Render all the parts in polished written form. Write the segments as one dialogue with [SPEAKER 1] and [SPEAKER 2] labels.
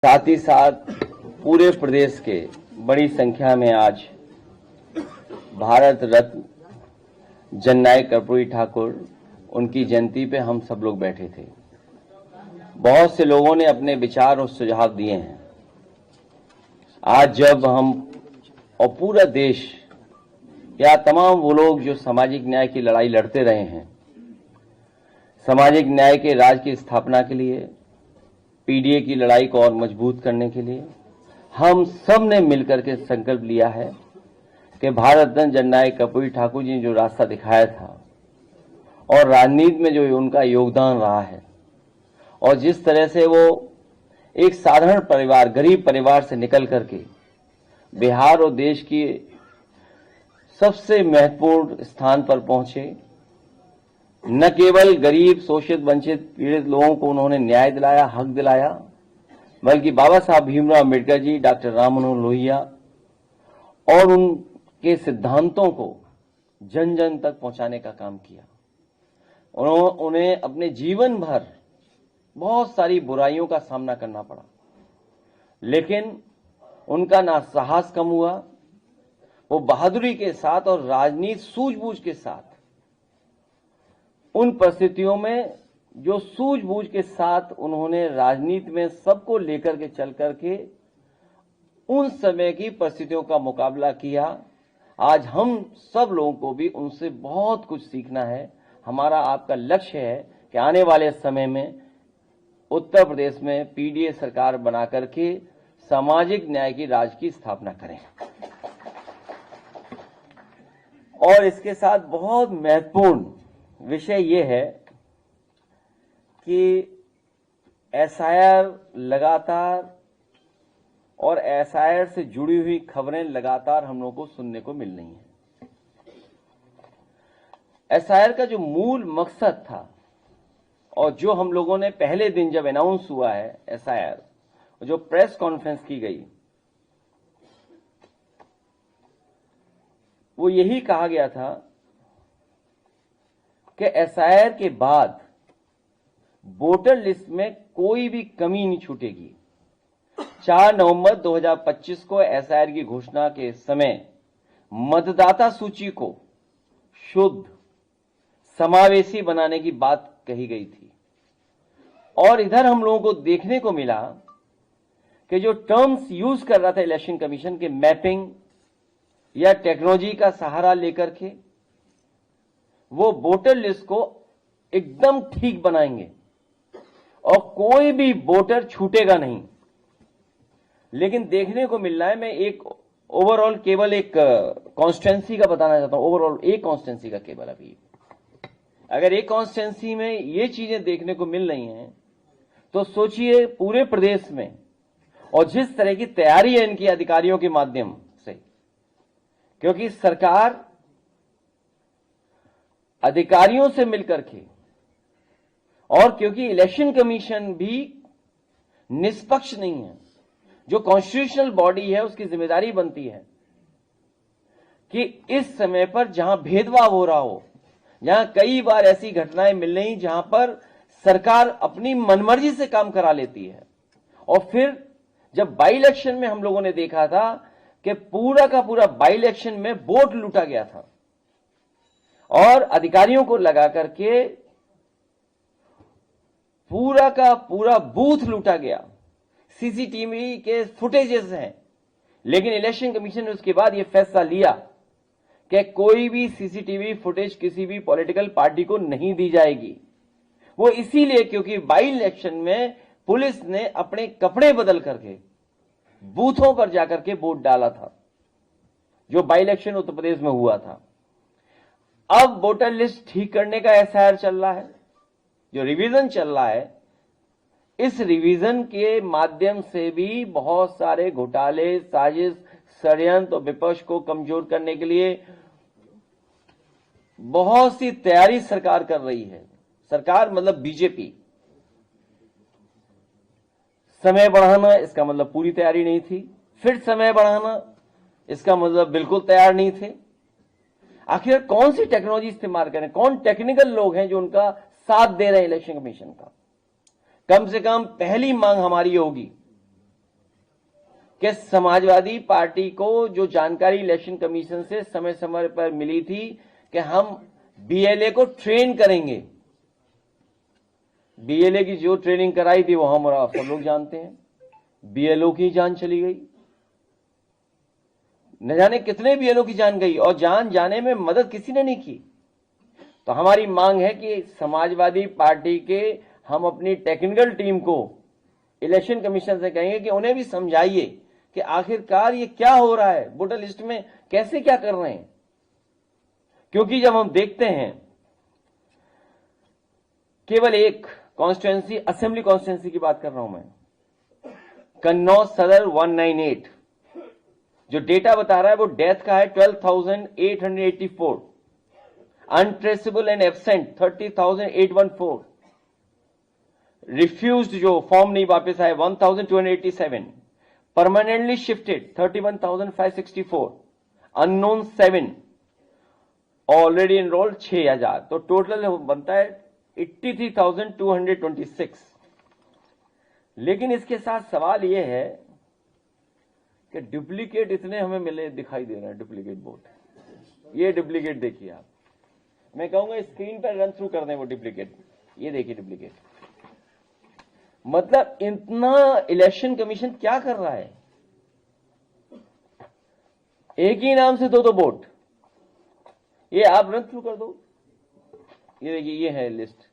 [SPEAKER 1] साथ ही साथ पूरे प्रदेश के बड़ी संख्या में आज भारत रत्न जननायक कर्पूरी ठाकुर उनकी जयंती पे हम सब लोग बैठे थे। बहुत से लोगों ने अपने विचार और सुझाव दिए हैं। आज जब हम और पूरा देश या तमाम वो लोग जो सामाजिक न्याय की लड़ाई लड़ते रहे हैं, सामाजिक न्याय के राज की स्थापना के लिए, पीडीए की लड़ाई को और मजबूत करने के लिए हम सब ने मिलकर के संकल्प लिया है कि भारत रत्न जननायक कर्पूरी ठाकुर जी ने जो रास्ता दिखाया था और राजनीति में जो उनका योगदान रहा है और जिस तरह से वो एक साधारण परिवार, गरीब परिवार से निकल करके बिहार और देश की सबसे महत्वपूर्ण स्थान पर पहुंचे, न केवल गरीब, शोषित, वंचित, पीड़ित लोगों को उन्होंने न्याय दिलाया, हक दिलाया, बल्कि बाबा साहब भीमराव अम्बेडकर जी, डॉक्टर राम मनोहर लोहिया और उनके सिद्धांतों को जन जन तक पहुंचाने का काम किया। उन्हें अपने जीवन भर बहुत सारी बुराइयों का सामना करना पड़ा, लेकिन उनका ना साहस कम हुआ। वो बहादुरी के साथ और राजनीति सूझबूझ के साथ उन परिस्थितियों में जो सूझबूझ के साथ उन्होंने राजनीति में सबको लेकर के चल करके उन समय की परिस्थितियों का मुकाबला किया। आज हम सब लोगों को भी उनसे बहुत कुछ सीखना है। हमारा आपका लक्ष्य है कि आने वाले समय में उत्तर प्रदेश में पीडीए सरकार बना करके सामाजिक न्याय की राज की स्थापना करें। और इसके साथ बहुत महत्वपूर्ण विषय ये है कि एसआईआर लगातार और एसआईआर से जुड़ी हुई खबरें लगातार हम लोगों को सुनने को मिल रही हैं। एसआईआर का जो मूल मकसद था और जो हम लोगों ने पहले दिन जब अनाउंस हुआ है एसआईआर, जो प्रेस कॉन्फ्रेंस की गई, वो यही कहा गया था कि एसआईआर के बाद वोटर लिस्ट में कोई भी कमी नहीं छूटेगी। 4 नवंबर 2025 को एसआईआर की घोषणा के समय मतदाता सूची को शुद्ध, समावेशी बनाने की बात कही गई थी। और इधर हम लोगों को देखने को मिला कि जो टर्म्स यूज कर रहा था इलेक्शन कमीशन के, मैपिंग या टेक्नोलॉजी का सहारा लेकर के वो वोटर लिस्ट को एकदम ठीक बनाएंगे और कोई भी वोटर छूटेगा नहीं। लेकिन देखने को मिल रहा है, मैं एक ओवरऑल केवल एक कॉन्स्टिट्यूंसी का बताना चाहता हूं, ओवरऑल एक कॉन्स्टिट्यूंसी का केवल। अभी अगर एक कॉन्स्टिट्यूंसी में ये चीजें देखने को मिल रही हैं तो सोचिए पूरे प्रदेश में, और जिस तरह की तैयारी है इनकी अधिकारियों के माध्यम से, क्योंकि सरकार अधिकारियों से मिलकर के, और क्योंकि इलेक्शन कमीशन भी निष्पक्ष नहीं है, जो कॉन्स्टिट्यूशनल बॉडी है उसकी जिम्मेदारी बनती है कि इस समय पर जहां भेदभाव हो रहा हो, जहां कई बार ऐसी घटनाएं मिल रही जहां पर सरकार अपनी मनमर्जी से काम करा लेती है। और फिर जब बाई इलेक्शन में हम लोगों ने देखा था कि पूरा का पूरा बाई इलेक्शन में वोट लूटा गया था और अधिकारियों को लगा करके पूरा का पूरा बूथ लूटा गया। सीसीटीवी के फुटेजेस हैं, लेकिन इलेक्शन कमीशन ने उसके बाद यह फैसला लिया कि कोई भी सीसीटीवी फुटेज किसी भी पॉलिटिकल पार्टी को नहीं दी जाएगी। वो इसीलिए क्योंकि बाई इलेक्शन में पुलिस ने अपने कपड़े बदल करके बूथों पर जाकर के वोट डाला था, जो बाई इलेक्शन उत्तर प्रदेश में हुआ था। अब वोटर लिस्ट ठीक करने का एसआईआर चल रहा है, जो रिवीजन चल रहा है। इस रिवीजन के माध्यम से भी बहुत सारे घोटाले, साजिश, षड्यंत्र और विपक्ष को कमजोर करने के लिए बहुत सी तैयारी सरकार कर रही है। सरकार मतलब बीजेपी। समय बढ़ाना इसका मतलब पूरी तैयारी नहीं थी, फिर समय बढ़ाना इसका मतलब बिल्कुल तैयार नहीं थे। आखिर कौन सी टेक्नोलॉजी इस्तेमाल करें, कौन टेक्निकल लोग हैं जो उनका साथ दे रहे हैं इलेक्शन कमीशन का। कम से कम पहली मांग हमारी होगी कि समाजवादी पार्टी को जो जानकारी इलेक्शन कमीशन से समय समय पर मिली थी कि हम बीएलए को ट्रेन करेंगे, बीएलए की जो ट्रेनिंग कराई थी वो हम और आप सब लोग जानते हैं, बीएलओ की जान चली गई। न जाने कितने बीएलओ की जान गई और जान जाने में मदद किसी ने नहीं की। तो हमारी मांग है कि समाजवादी पार्टी के हम अपनी टेक्निकल टीम को इलेक्शन कमीशन से कहेंगे कि उन्हें भी समझाइए कि आखिरकार ये क्या हो रहा है, वोटर लिस्ट में कैसे क्या कर रहे हैं। क्योंकि जब हम देखते हैं केवल एक कॉन्स्टिट्यूएंसी, असेंबली कॉन्स्टिट्यूएंसी की बात कर रहा हूं मैं, कन्नौज सदर 198, जो डेटा बता रहा है वो डेथ का है 12,884, अनट्रेसेबल एंड एब्सेंट 30,814, रिफ्यूज्ड जो फॉर्म नहीं वापस आए 1,287, permanently shifted 31,564, unknown 7, already enrolled 6,000, तो टोटल बनता है 83,226। लेकिन इसके साथ सवाल यह है कि डुप्लीकेट इतने हमें मिले दिखाई दे रहे हैं, डुप्लीकेट वोट। ये डुप्लीकेट देखिए आप, मैं कहूंगा स्क्रीन पर रन थ्रू कर दें वो डुप्लीकेट। ये देखिए डुप्लीकेट, मतलब इतना इलेक्शन कमीशन क्या कर रहा है। एक ही नाम से दो वोट, ये आप रन थ्रू कर दो। ये देखिए, ये है लिस्ट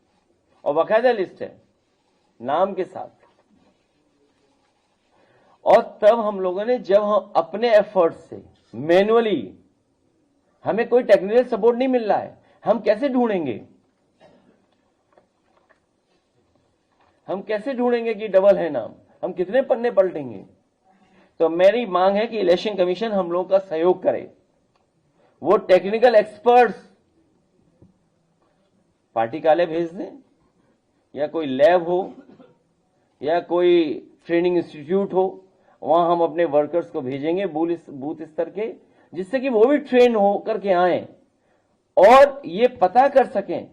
[SPEAKER 1] और बाकायदा लिस्ट है नाम के साथ। और तब हम लोगों ने, जब हम अपने एफर्ट से मैनुअली, हमें कोई टेक्निकल सपोर्ट नहीं मिल रहा है, हम कैसे ढूंढेंगे, हम कैसे ढूंढेंगे कि डबल है नाम, हम कितने पन्ने पलटेंगे। तो मेरी मांग है कि इलेक्शन कमीशन हम लोगों का सहयोग करे, वो टेक्निकल एक्सपर्ट्स पार्टी कार्यालय भेज दें, या कोई लैब हो या कोई ट्रेनिंग इंस्टीट्यूट हो, वहां हम अपने वर्कर्स को भेजेंगे बूथ स्तर के, जिससे कि वो भी ट्रेन हो करके आए और ये पता कर सकें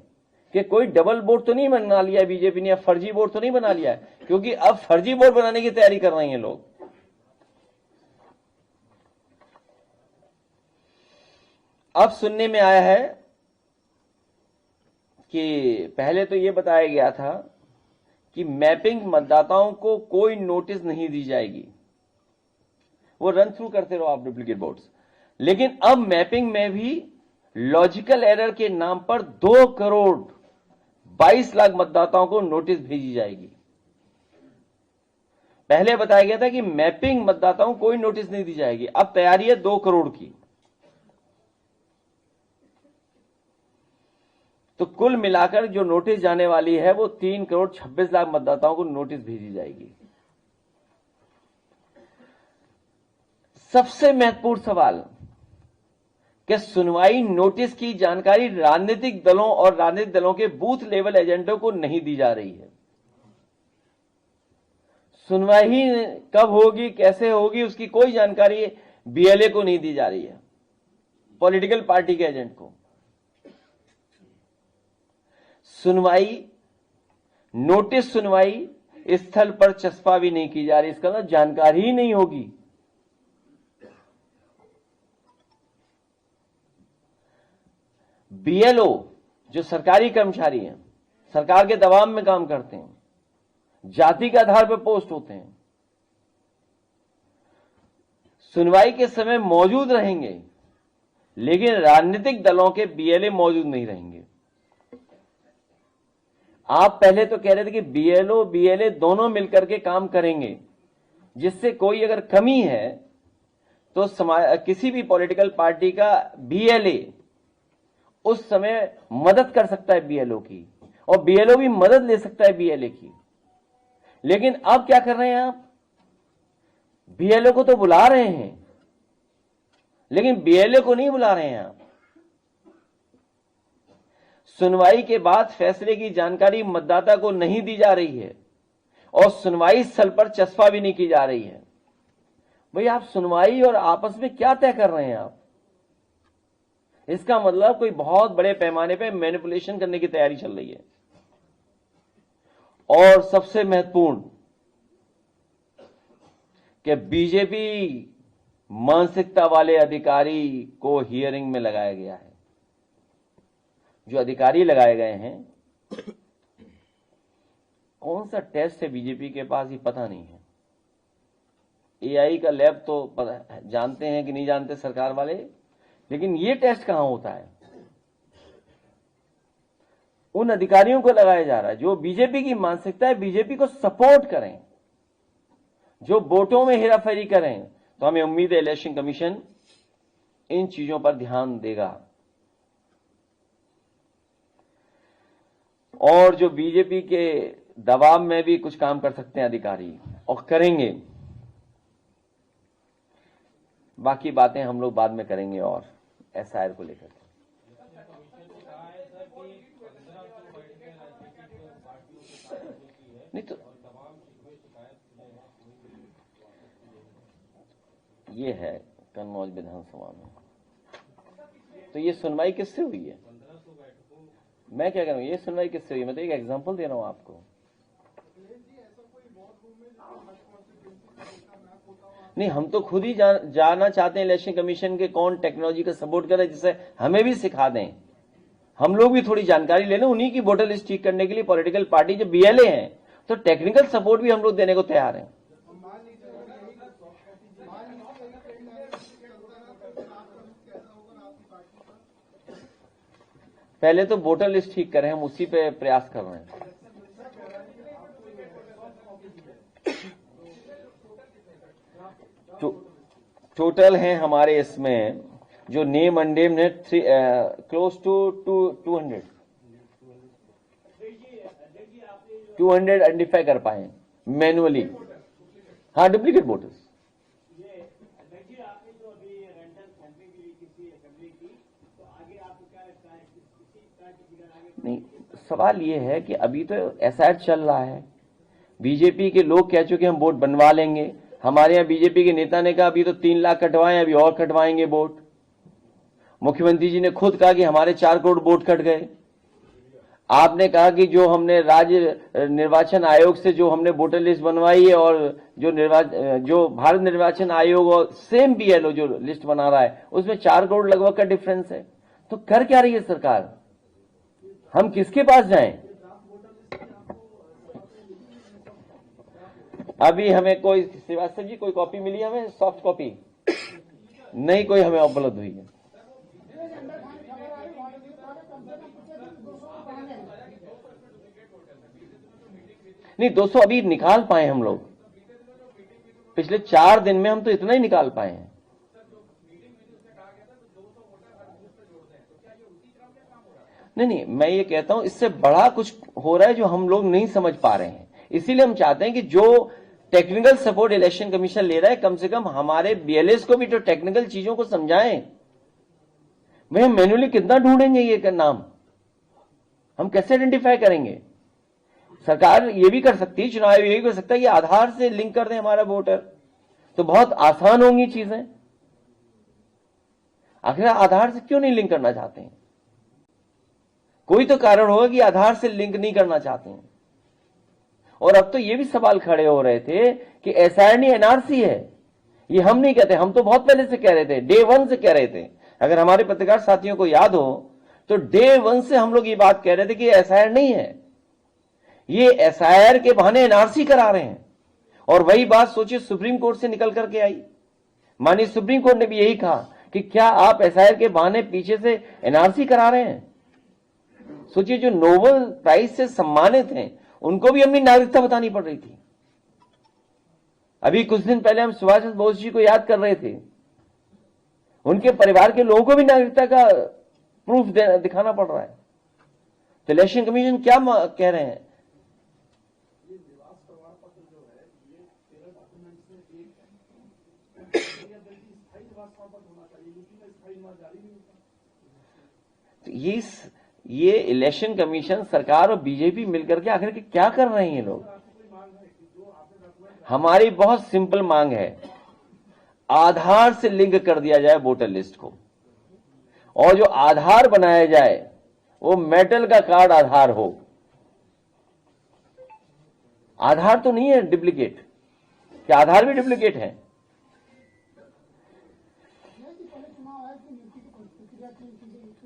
[SPEAKER 1] कि कोई डबल बोर्ड तो नहीं बना लिया बीजेपी ने, या फर्जी बोर्ड तो नहीं बना लिया है, क्योंकि अब फर्जी बोर्ड बनाने की तैयारी कर रहे हैं लोग। अब सुनने में आया है कि पहले तो यह बताया गया था कि मैपिंग मतदाताओं को कोई नोटिस नहीं दी जाएगी, वो रन थ्रू करते रहो आप डुप्लीकेट वोट्स। लेकिन अब मैपिंग में भी लॉजिकल एरर के नाम पर 2,22,00,000 मतदाताओं को नोटिस भेजी जाएगी। पहले बताया गया था कि मैपिंग मतदाताओं को कोई नोटिस नहीं दी जाएगी, अब तैयारी है 2 करोड़ की। तो कुल मिलाकर जो नोटिस जाने वाली है वो 3,26,00,000 मतदाताओं को नोटिस भेजी जाएगी। सबसे महत्वपूर्ण सवाल कि सुनवाई नोटिस की जानकारी राजनीतिक दलों और राजनीतिक दलों के बूथ लेवल एजेंटों को नहीं दी जा रही है। सुनवाई कब होगी, कैसे होगी, उसकी कोई जानकारी बीएलए को नहीं दी जा रही है, पॉलिटिकल पार्टी के एजेंट को। सुनवाई, नोटिस सुनवाई स्थल पर चस्पा भी नहीं की जा रही, इसका मतलब जानकारी ही नहीं होगी। बीएलओ जो सरकारी कर्मचारी हैं, सरकार के दबाव में काम करते हैं, जाति के आधार पर पोस्ट होते हैं, सुनवाई के समय मौजूद रहेंगे, लेकिन राजनीतिक दलों के बीएलए मौजूद नहीं रहेंगे। आप पहले तो कह रहे थे कि बीएलओ बीएलए दोनों मिलकर के काम करेंगे, जिससे कोई अगर कमी है तो किसी भी पॉलिटिकल पार्टी का बीएलए उस समय मदद कर सकता है बीएलओ की, और बीएलओ भी मदद ले सकता है बीएलए की। लेकिन अब क्या कर रहे हैं आप, बीएलओ को तो बुला रहे हैं लेकिन बीएलए को नहीं बुला रहे हैं आप। सुनवाई के बाद फैसले की जानकारी मतदाता को नहीं दी जा रही है और सुनवाई स्थल पर चस्पा भी नहीं की जा रही है। भाई आप सुनवाई और आपस में क्या तय कर रहे हैं आप? इसका मतलब कोई बहुत बड़े पैमाने पे मैनिपुलेशन करने की तैयारी चल रही है। और सबसे महत्वपूर्ण कि बीजेपी मानसिकता वाले अधिकारी को हियरिंग में लगाया गया है। जो अधिकारी लगाए गए हैं, कौन सा टेस्ट है बीजेपी के पास ये पता नहीं है। एआई का लैब तो जानते हैं कि नहीं जानते सरकार वाले, लेकिन ये टेस्ट कहां होता है? उन अधिकारियों को लगाया जा रहा है जो बीजेपी की मानसिकता है, बीजेपी को सपोर्ट करें, जो वोटों में हेराफेरी करें। तो हमें उम्मीद है इलेक्शन कमीशन इन चीजों पर ध्यान देगा और जो बीजेपी के दबाव में भी कुछ काम कर सकते हैं अधिकारी, और करेंगे। बाकी बातें हम लोग बाद में करेंगे और एसआईआर को लेकर। नहीं तो ये है कन्नौज विधानसभा में, तो ये सुनवाई किससे हुई है? मैं क्या कह रहा हूं, ये सुनवाई किससे हुई है? मैं तो एक एग्जांपल दे रहा हूं आपको। नहीं, हम तो खुद ही जानना चाहते हैं इलेक्शन कमीशन के कौन टेक्नोलॉजी का सपोर्ट करे, जिससे हमें भी सिखा दें, हम लोग भी थोड़ी जानकारी ले लें। उन्हीं की वोटर लिस्ट ठीक करने के लिए पॉलिटिकल पार्टी जो बीएलए हैं, तो टेक्निकल सपोर्ट भी हम लोग देने को तैयार हैं। पहले तो वोटर लिस्ट ठीक करें, हम उसी पे प्रयास कर रहे हैं। टोटल हैं हमारे इसमें जो नेम अननेम्ड है क्लोज टू 200 आइडेंटिफाई कर पाए मैनुअली। हाँ, डुप्लीकेट वोटर्स। नहीं, सवाल ये है कि अभी तो एसआईआर चल रहा है, बीजेपी के लोग कह चुके हम वोट बनवा लेंगे। हमारे यहाँ बीजेपी के नेता ने कहा अभी तो 3 लाख कटवाए, अभी और कटवाएंगे वोट। मुख्यमंत्री जी ने खुद कहा कि हमारे 4 करोड़ वोट कट गए। आपने कहा कि जो हमने राज्य निर्वाचन आयोग से जो हमने वोटर लिस्ट बनवाई है और जो भारत निर्वाचन आयोग और सेम बीएलओ जो लिस्ट बना रहा है उसमें 4 करोड़ लगभग का डिफरेंस है। तो कर क्या रही है सरकार? हम किसके पास जाएं? अभी हमें कोई श्रीवास्तव जी कोई कॉपी मिली हमें, सॉफ्ट कॉपी नहीं कोई हमें उपलब्ध हुई है। नहीं, 200 अभी निकाल पाए हम लोग। पिछले 4 दिन में हम तो इतना ही निकाल पाए हैं। नहीं, मैं ये कहता हूं इससे बड़ा कुछ हो रहा है जो हम लोग नहीं समझ पा रहे हैं। इसीलिए हम चाहते हैं कि जो टेक्निकल सपोर्ट इलेक्शन कमीशन ले रहा है, कम से कम हमारे बीएलएस को भी तो टेक्निकल चीजों को समझाएं। भाई, हम मैन्युअली कितना ढूंढेंगे ये नाम? हम कैसे आइडेंटिफाई करेंगे? सरकार ये भी कर सकती है, चुनाव आयोग ये भी कर सकता है कि आधार से लिंक कर दें हमारा वोटर, तो बहुत आसान होंगी चीजें। आखिर आधार से क्यों नहीं लिंक करना चाहते हैं? कोई तो कारण होगा कि आधार से लिंक नहीं करना चाहते हैं। और अब तो ये भी सवाल खड़े हो रहे थे कि एसआईआर नहीं एनआरसी है। ये हम नहीं कहते, हम तो बहुत पहले से कह रहे थे, डे 1 से कह रहे थे। अगर हमारे पत्रकार साथियों को याद हो तो डे 1 से हम लोग ये बात कह रहे थे कि एसआईआर नहीं है, ये एसआईआर के बहाने एनआरसी करा रहे हैं। और वही बात सोचिए सुप्रीम कोर्ट से निकल करके आई। माननीय सुप्रीम कोर्ट ने भी यही कहा कि क्या आप एसआईआर के बहाने पीछे से एनआरसी करा रहे हैं? सोचिए, जो नोबेल प्राइज से सम्मानित हैं उनको भी अपनी नागरिकता बतानी पड़ रही थी। अभी कुछ दिन पहले हम सुभाष चंद्र बोस जी को याद कर रहे थे, उनके परिवार के लोगों को भी नागरिकता का प्रूफ दिखाना पड़ रहा है। तो इलेक्शन कमीशन क्या कह रहे हैं? तो ये इलेक्शन कमीशन, सरकार और बीजेपी मिलकर के आखिर क्या कर रहे हैं ये लोग? हमारी बहुत सिंपल मांग है, आधार से लिंक कर दिया जाए वोटर लिस्ट को, और जो आधार बनाया जाए वो मेटल का कार्ड आधार हो। आधार तो नहीं है डुप्लीकेट। कि आधार भी डुप्लीकेट है।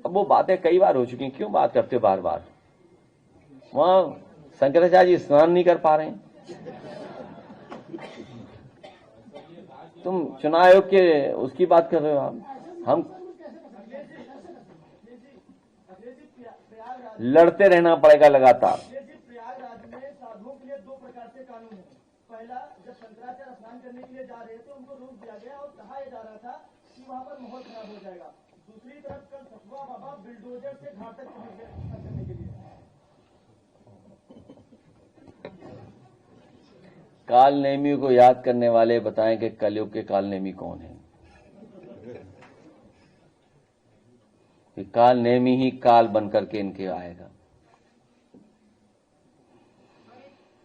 [SPEAKER 1] अब वो बातें कई बार हो चुकी हैं, क्यों बात करते हो बार बार? वहां शंकराचार्य जी स्नान नहीं कर पा रहे हैं, तुम चुनाव आयोग के उसकी बात कर रहे हो। हम लड़ते रहना पड़ेगा लगातार।
[SPEAKER 2] प्रयागराज में साधुओं के लिए दो प्रकार से कानून है। पहला, जब शंकराचार्य स्नान करने के लिए जा रहे थे उनको रोक दिया गया और कहा जा रहा था कि वहां पर माहौल खराब हो जाएगा। दूसरी तरफ कल सतुआ बाबा बिल्डोजर से घाट तक करने के लिए।
[SPEAKER 1] काल नेमी को याद करने वाले बताएं कि कलयुग के काल नेमी कौन है? कि काल नेमी ही काल बनकर के इनके आएगा।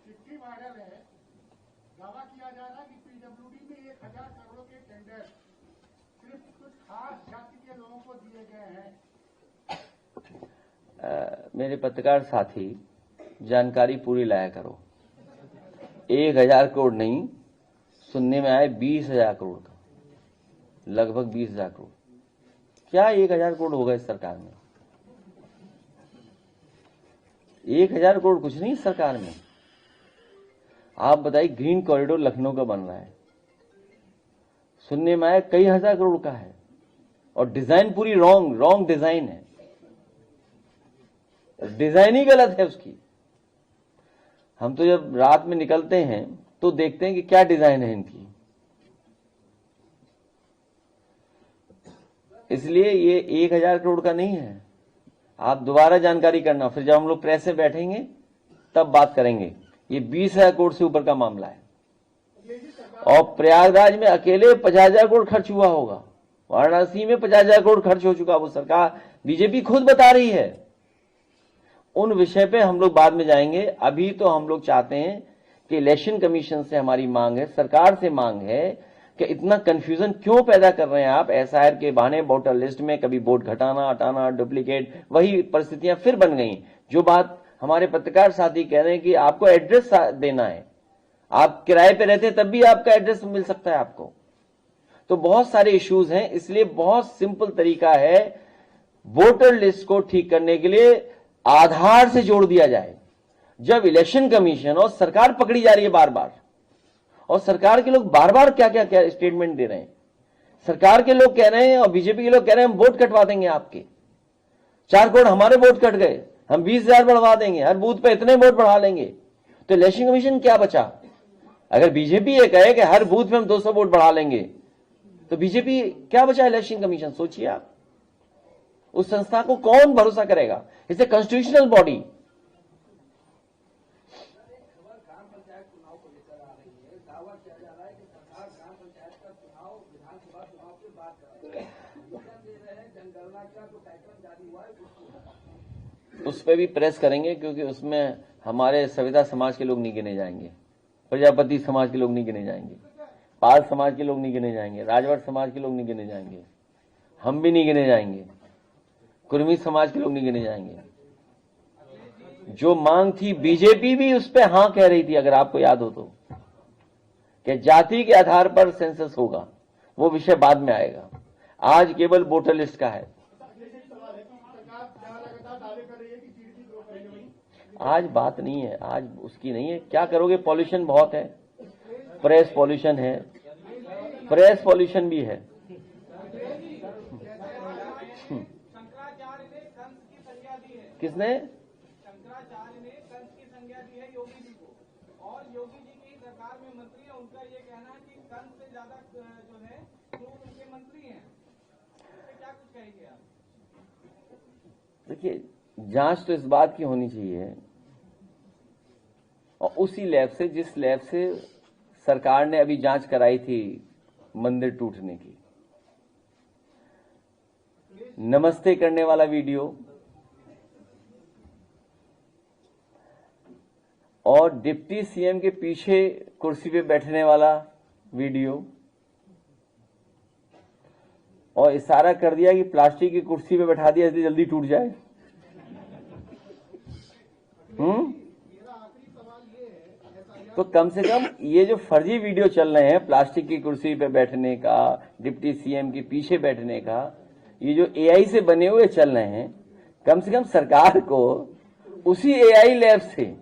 [SPEAKER 2] चिट्ठी वायरल है, दावा किया जा रहा है कि पीडब्ल्यूडी में 1000 करोड़ के टेंडर सिर्फ कुछ खास जाति के लोगों को दिए गए हैं।
[SPEAKER 1] मेरे पत्रकार साथी, जानकारी पूरी लाया करो। 1000 करोड़ नहीं, सुनने में आए 20,000 करोड़ का, लगभग 20,000 करोड़। क्या 1000 करोड़ होगा इस सरकार में? 1000 करोड़ कुछ नहीं इस सरकार में। आप बताइए, ग्रीन कॉरिडोर लखनऊ का बन रहा है, सुनने में आया कई हजार करोड़ का है, और डिजाइन पूरी रॉन्ग डिजाइन है, डिजाइन ही गलत है उसकी। हम तो जब रात में निकलते हैं तो देखते हैं कि क्या डिजाइन है इनकी। इसलिए ये 1000 करोड़ का नहीं है। आप दोबारा जानकारी करना, फिर जब हम लोग प्रेस में बैठेंगे तब बात करेंगे। ये 20,000 करोड़ से ऊपर का मामला है, और प्रयागराज में अकेले 50,000 करोड़ खर्च हुआ होगा, वाराणसी में 50,000 करोड़ खर्च हो चुका। वो सरकार बीजेपी खुद बता रही है। उन विषय पे हम लोग बाद में जाएंगे। अभी तो हम लोग चाहते हैं कि इलेक्शन कमीशन से हमारी मांग है, सरकार से मांग है कि इतना कंफ्यूजन क्यों पैदा कर रहे हैं आप एसआईआर के बहाने। वोटर लिस्ट में कभी वोट घटाना हटाना, डुप्लीकेट, वही परिस्थितियां फिर बन गई। जो बात हमारे पत्रकार साथी कह रहे हैं कि आपको एड्रेस देना है, आप किराए पे रहते हैं तब भी आपका एड्रेस मिल सकता है आपको। तो बहुत सारे इश्यूज हैं, इसलिए बहुत सिंपल तरीका है वोटर लिस्ट को ठीक करने के लिए आधार से जोड़ दिया जाए। जब इलेक्शन कमीशन और सरकार पकड़ी जा रही है बार बार, और सरकार के लोग बार बार क्या क्या स्टेटमेंट दे रहे हैं। सरकार के लोग कह रहे हैं और बीजेपी के लोग कह रहे हैं हम वोट कटवा देंगे आपके, 4 करोड़ हमारे वोट कट गए, हम 20,000 बढ़वा देंगे, हर बूथ पे इतने वोट बढ़ा लेंगे। तो इलेक्शन कमीशन क्या बचा? अगर बीजेपी ये कहे कि हर बूथ पे हम 200 वोट बढ़ा लेंगे, तो बीजेपी क्या बचा? Election commission. सोचिए आप, उस संस्था को कौन भरोसा करेगा? It's a constitutional body. उस पर भी प्रेस करेंगे, क्योंकि उसमें हमारे सविता समाज के लोग नहीं गिने जाएंगे, प्रजापति समाज के लोग नहीं गिने जाएंगे, पाल समाज के लोग नहीं गिने जाएंगे, राजभर समाज के लोग नहीं गिने जाएंगे, हम भी नहीं गिने जाएंगे, कुर्मी समाज के लोग नहीं गिने जाएंगे। जो मांग थी, बीजेपी भी उस पर हां कह रही थी, अगर आपको याद हो तो, कि जाति के आधार पर सेंसस होगा, वो विषय बाद में आएगा। आज केवल वोटर लिस्ट का है। आज बात नहीं है, आज उसकी नहीं है। क्या करोगे? पॉल्यूशन बहुत है, प्रेस पॉल्यूशन है, प्रेस पॉल्यूशन भी है। किसने?
[SPEAKER 2] शंकराचार्य ने कंस की संज्ञा दी है योगी जी को, और योगी जी की सरकार में मंत्री है, उनका ये कहना है कि कंस से ज्यादा जो है तो उनके मंत्री हैं। क्या कुछ कहेंगे आप?
[SPEAKER 1] देखिए, जांच तो इस बात की होनी चाहिए, और उसी लैब से, जिस लैब से सरकार ने अभी जांच कराई थी मंदिर टूटने की, नमस्ते करने वाला वीडियो और डिप्टी सीएम के पीछे कुर्सी पे बैठने वाला वीडियो, और इशारा कर दिया कि प्लास्टिक की कुर्सी पे बैठा दिया इसलिए जल्दी टूट जाए। मेरा आखिरी सवाल ये है, तो कम से कम ये जो फर्जी वीडियो चल रहे हैं प्लास्टिक की कुर्सी पे बैठने का, डिप्टी सीएम के पीछे बैठने का, ये जो एआई से बने हुए चल रहे हैं, कम से कम सरकार को उसी एआई लैब से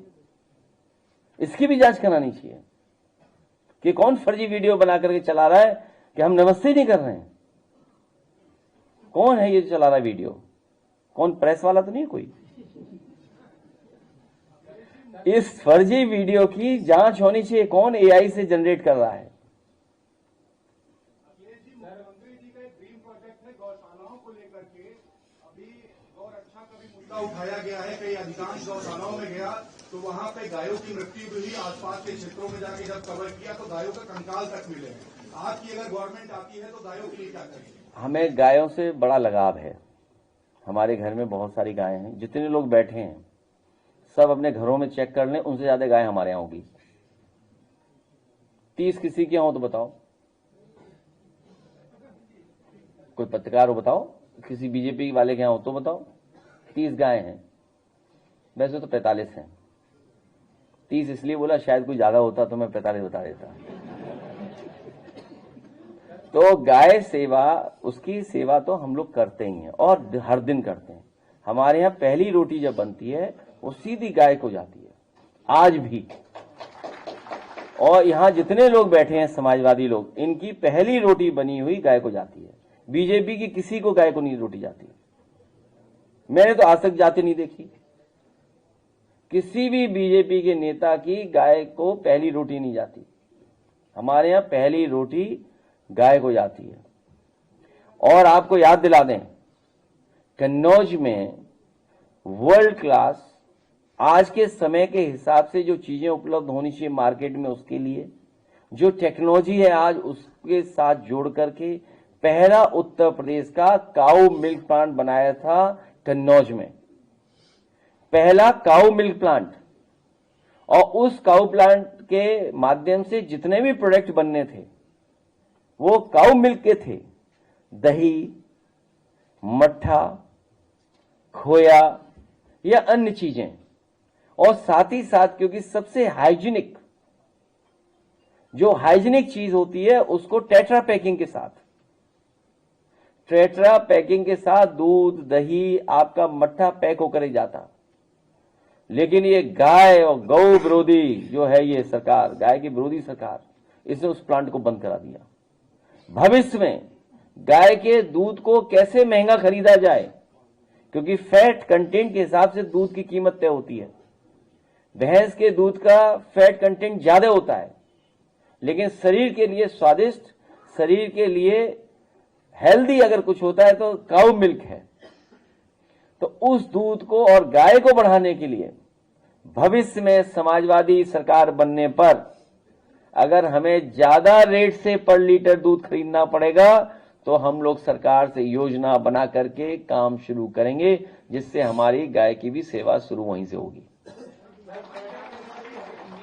[SPEAKER 1] इसकी भी जांच करानी चाहिए कि कौन फर्जी वीडियो बना करके चला रहा है कि हम नमस्ते नहीं कर रहे हैं। कौन है ये चला रहा है वीडियो? कौन? प्रेस वाला तो नहीं कोई? इस फर्जी वीडियो की जांच होनी चाहिए, कौन एआई से जनरेट कर रहा है।
[SPEAKER 3] मुख्यमंत्री जी का एक ड्रीम प्रोजेक्ट है गौशालाओं को लेकर के। अभी गौरक्षा का भी मुद्दा उठाया गया है। कई अधिकांश गौशालाओं में गया तो वहां पे गायों की मृत्यु भी हुई। आसपास के क्षेत्रों में जाके जब कवर किया तो गायों का कंकाल तक मिले हैं। आपकी अगर गवर्नमेंट आती है तो गायों के लिए क्या करेंगे? हमें
[SPEAKER 1] गायों से बड़ा लगाव है। हमारे घर में बहुत सारी गायें हैं। जितने लोग बैठे हैं सब अपने घरों में चेक कर लें, उनसे ज्यादा गायें हमारे यहाँ होगी। 30 किसी के यहाँ हो तो बताओ, कोई पत्रकार हो बताओ, किसी बीजेपी वाले के यहाँ हो तो बताओ। 30 गायें हैं, वैसे तो 45 हैं। 30 इसलिए बोला, शायद कोई ज्यादा होता तो मैं 45 बता देता। तो गाय सेवा, उसकी सेवा तो हम लोग करते ही हैं और हर दिन करते हैं। हमारे यहाँ पहली रोटी जब बनती है वो सीधी गाय को जाती है, आज भी। और यहाँ जितने लोग बैठे हैं समाजवादी लोग, इनकी पहली रोटी बनी हुई गाय को जाती है। बीजेपी की किसी को गाय को नहीं रोटी जाती। मैंने तो आज तक जाते नहीं देखी। किसी भी बीजेपी के नेता की गाय को पहली रोटी नहीं जाती। हमारे यहाँ पहली रोटी गाय को जाती है। और आपको याद दिला दें, कन्नौज में वर्ल्ड क्लास आज के समय के हिसाब से जो चीजें उपलब्ध होनी चाहिए मार्केट में, उसके लिए जो टेक्नोलॉजी है आज उसके साथ जोड़ करके पहला उत्तर प्रदेश का काऊ मिल्क प्लांट बनाया था कन्नौज में। पहला काऊ मिल्क प्लांट। और उस काऊ प्लांट के माध्यम से जितने भी प्रोडक्ट बनने थे वो काऊ मिल्क के थे। दही, मट्ठा, खोया या अन्य चीजें। और साथ ही साथ क्योंकि सबसे हाइजीनिक चीज होती है उसको टेट्रा पैकिंग के साथ दूध, दही, आपका मट्ठा पैक होकर ही जाता। लेकिन ये गाय और गौ विरोधी जो है ये सरकार, गाय की विरोधी सरकार, इसने उस प्लांट को बंद करा दिया। भविष्य में गाय के दूध को कैसे महंगा खरीदा जाए, क्योंकि फैट कंटेंट के हिसाब से दूध की कीमत तय होती है। भैंस के दूध का फैट कंटेंट ज्यादा होता है, लेकिन शरीर के लिए स्वादिष्ट, शरीर के लिए हेल्दी अगर कुछ होता है तो काऊ मिल्क है। तो उस दूध को और गाय को बढ़ाने के लिए भविष्य में समाजवादी सरकार बनने पर अगर हमें ज्यादा रेट से पर लीटर दूध खरीदना पड़ेगा तो हम लोग सरकार से योजना बना करके काम शुरू करेंगे, जिससे हमारी गाय की भी सेवा शुरू वहीं से होगी।